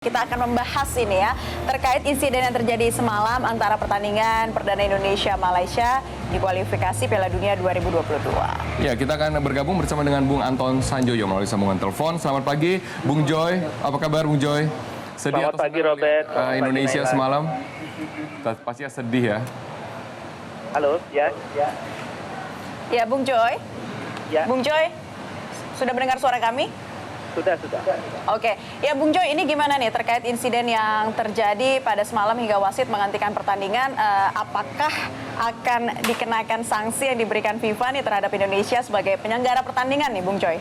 Kita akan membahas ini ya, terkait insiden yang terjadi semalam antara pertandingan Perdana Indonesia-Malaysia di kualifikasi Piala Dunia 2022. Ya, kita akan bergabung bersama dengan Bung Anton Sanjoyo melalui sambungan telepon. Selamat pagi, Bung Joy. Apa kabar, Bung Joy? Sedih Selamat pagi, Robert. Indonesia semalam? Pastinya sedih ya. Halo, ya. Ya, Bung Joy. Ya. Bung Joy, sudah mendengar suara kami? Sudah. Oke, ya Bung Joy, ini gimana nih terkait insiden yang terjadi pada semalam hingga wasit menghentikan pertandingan? Apakah akan dikenakan sanksi yang diberikan FIFA nih terhadap Indonesia sebagai penyelenggara pertandingan nih, Bung Joy?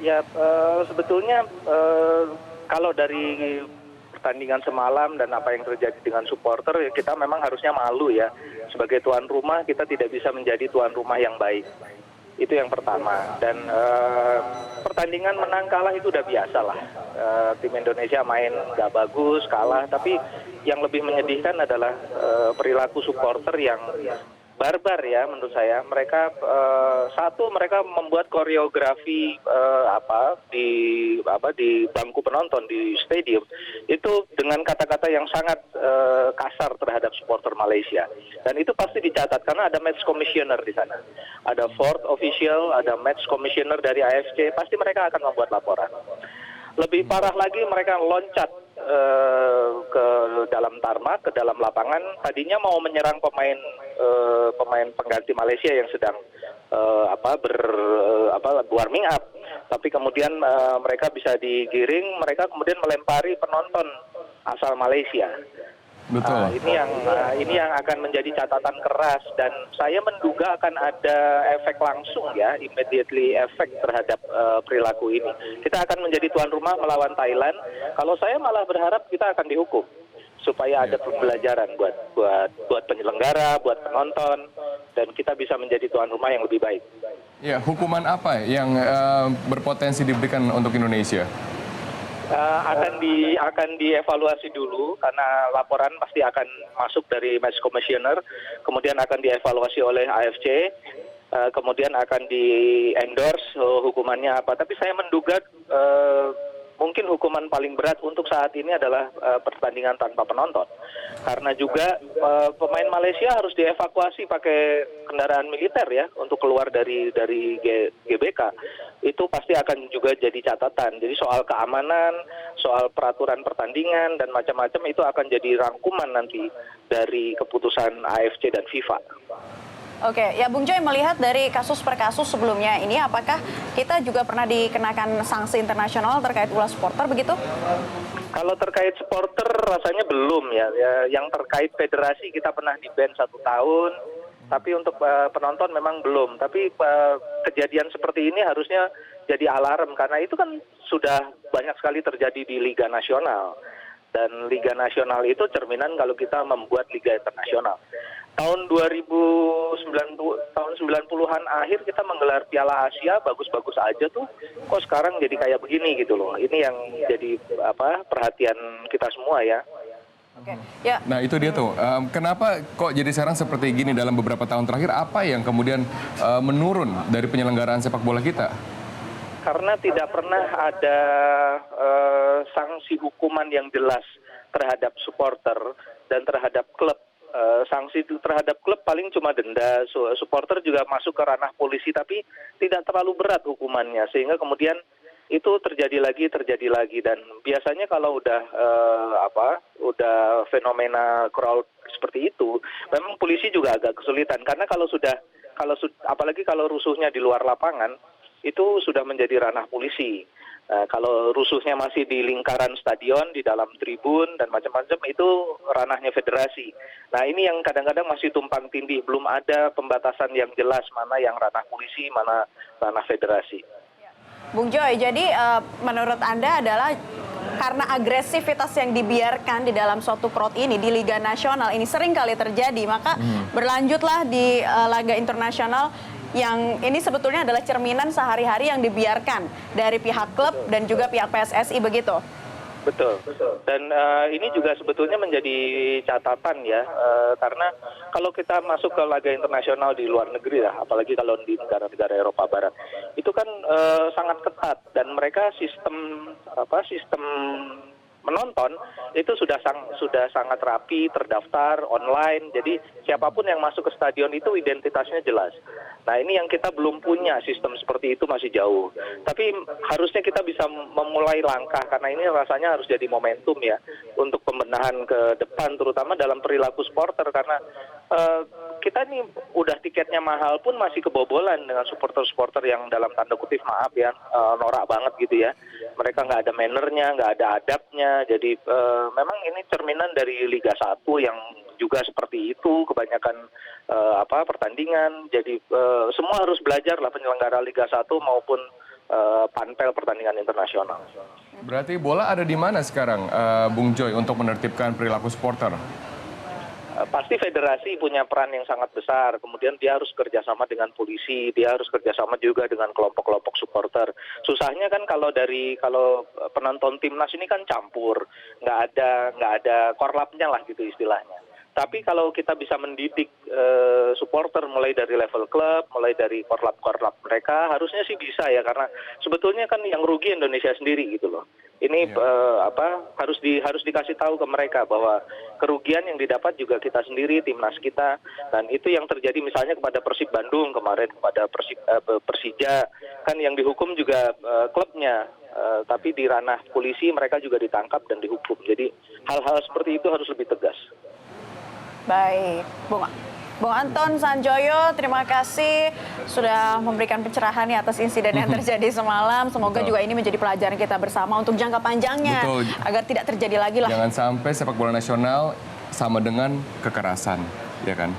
Ya, sebetulnya kalau dari pertandingan semalam dan apa yang terjadi dengan supporter, ya kita memang harusnya malu ya. Sebagai tuan rumah, kita tidak bisa menjadi tuan rumah yang baik. Itu yang pertama. Dan pertandingan menang kalah itu udah biasa lah. Tim Indonesia main nggak bagus, kalah. Tapi yang lebih menyedihkan adalah perilaku supporter yang barbar ya menurut saya. Mereka mereka membuat koreografi di bangku penonton di stadium itu dengan kata-kata yang sangat kasar terhadap supporter Malaysia. Dan itu pasti dicatat karena ada match commissioner di sana. Ada fourth official, ada match commissioner dari AFC, pasti mereka akan membuat laporan. Lebih parah lagi mereka loncat ke dalam tarmac, ke dalam lapangan. Tadinya mau menyerang pemain pengganti Malaysia yang sedang warming up. Tapi kemudian mereka bisa digiring, mereka kemudian melempari penonton asal Malaysia. Betul. Ini yang akan menjadi catatan keras dan saya menduga akan ada efek langsung ya, immediately efek terhadap perilaku ini. Kita akan menjadi tuan rumah melawan Thailand. Kalau saya malah berharap kita akan dihukum supaya ada pembelajaran buat penyelenggara, buat penonton, dan kita bisa menjadi tuan rumah yang lebih baik. Ya, hukuman apa yang berpotensi diberikan untuk Indonesia? Akan dievaluasi dulu karena laporan pasti akan masuk dari match commissioner, kemudian akan dievaluasi oleh AFC, kemudian akan di-endorse hukumannya apa. Tapi saya menduga mungkin hukuman paling berat untuk saat ini adalah pertandingan tanpa penonton. Karena juga pemain Malaysia harus dievakuasi pakai kendaraan militer ya untuk keluar dari GBK. Itu pasti akan juga jadi catatan. Jadi soal keamanan, soal peraturan pertandingan dan macam-macam itu akan jadi rangkuman nanti dari keputusan AFC dan FIFA. Oke, ya Bung Joy, melihat dari kasus per kasus sebelumnya ini, apakah kita juga pernah dikenakan sanksi internasional terkait ulah supporter begitu? Kalau terkait supporter rasanya belum ya. Yang terkait federasi kita pernah di-ban 1 tahun, tapi untuk penonton memang belum. Tapi kejadian seperti ini harusnya jadi alarm karena itu kan sudah banyak sekali terjadi di Liga Nasional. Dan Liga Nasional itu cerminan kalau kita membuat Liga Internasional. Tahun 90-an akhir kita menggelar Piala Asia, bagus-bagus aja tuh. Kok sekarang jadi kayak begini gitu loh. Ini yang jadi perhatian kita semua ya. Oke. Ya. Nah itu dia tuh, kenapa kok jadi sekarang seperti gini dalam beberapa tahun terakhir? Apa yang kemudian menurun dari penyelenggaraan sepak bola kita? Karena tidak pernah ada sanksi hukuman yang jelas terhadap supporter dan terhadap klub. Sanksi terhadap klub paling cuma denda, supporter juga masuk ke ranah polisi, tapi tidak terlalu berat hukumannya, sehingga kemudian itu terjadi lagi dan biasanya kalau udah fenomena crowd seperti itu, memang polisi juga agak kesulitan karena apalagi kalau rusuhnya di luar lapangan itu sudah menjadi ranah polisi. Kalau rusuhnya masih di lingkaran stadion, di dalam tribun dan macam-macam itu ranahnya federasi. Nah ini yang kadang-kadang masih tumpang tindih, belum ada pembatasan yang jelas mana yang ranah polisi, mana ranah federasi. Bung Joy, jadi menurut Anda adalah karena agresivitas yang dibiarkan di dalam suatu crowd ini di Liga Nasional ini sering kali terjadi, maka berlanjutlah di laga internasional yang ini sebetulnya adalah cerminan sehari-hari yang dibiarkan dari pihak klub dan juga pihak PSSI begitu. Betul. Dan ini juga sebetulnya menjadi catatan ya, karena kalau kita masuk ke laga internasional di luar negeri lah, apalagi kalau di negara-negara Eropa Barat, itu kan sangat ketat dan mereka sistem menonton itu sudah sangat rapi, terdaftar online. Jadi siapapun yang masuk ke stadion itu identitasnya jelas. Nah, ini yang kita belum punya sistem seperti itu, masih jauh. Tapi harusnya kita bisa memulai langkah karena ini rasanya harus jadi momentum ya untuk pembenahan ke depan, terutama dalam perilaku supporter karena kita nih udah tiketnya mahal pun masih kebobolan dengan supporter-supporter yang dalam tanda kutip maaf ya norak banget gitu ya. Mereka nggak ada mannernya, nggak ada adabnya. Jadi memang ini cerminan dari Liga 1 yang juga seperti itu kebanyakan pertandingan. Jadi semua harus belajar lah penyelenggara Liga 1 maupun panpel pertandingan internasional. Berarti bola ada di mana sekarang, Bung Joy, untuk menertibkan perilaku supporter? Pasti federasi punya peran yang sangat besar. Kemudian dia harus kerjasama dengan polisi, dia harus kerjasama juga dengan kelompok-kelompok supporter. Susahnya kan kalau penonton timnas ini kan campur, nggak ada korlapnya lah gitu istilahnya. Tapi kalau kita bisa mendidik supporter mulai dari level klub, mulai dari korlap mereka, harusnya sih bisa ya karena sebetulnya kan yang rugi Indonesia sendiri gitu loh. Ini harus dikasih tahu ke mereka bahwa kerugian yang didapat juga kita sendiri, timnas kita, dan itu yang terjadi misalnya kepada Persib Bandung kemarin, kepada Persija, kan yang dihukum juga klubnya, tapi di ranah polisi mereka juga ditangkap dan dihukum. Jadi hal-hal seperti itu harus lebih tegas. Baik, Bung Anton Sanjoyo, terima kasih sudah memberikan pencerahan nih atas insiden yang terjadi semalam. Semoga juga ini menjadi pelajaran kita bersama untuk jangka panjangnya, agar tidak terjadi lagi lah. Jangan sampai sepak bola nasional sama dengan kekerasan, ya kan?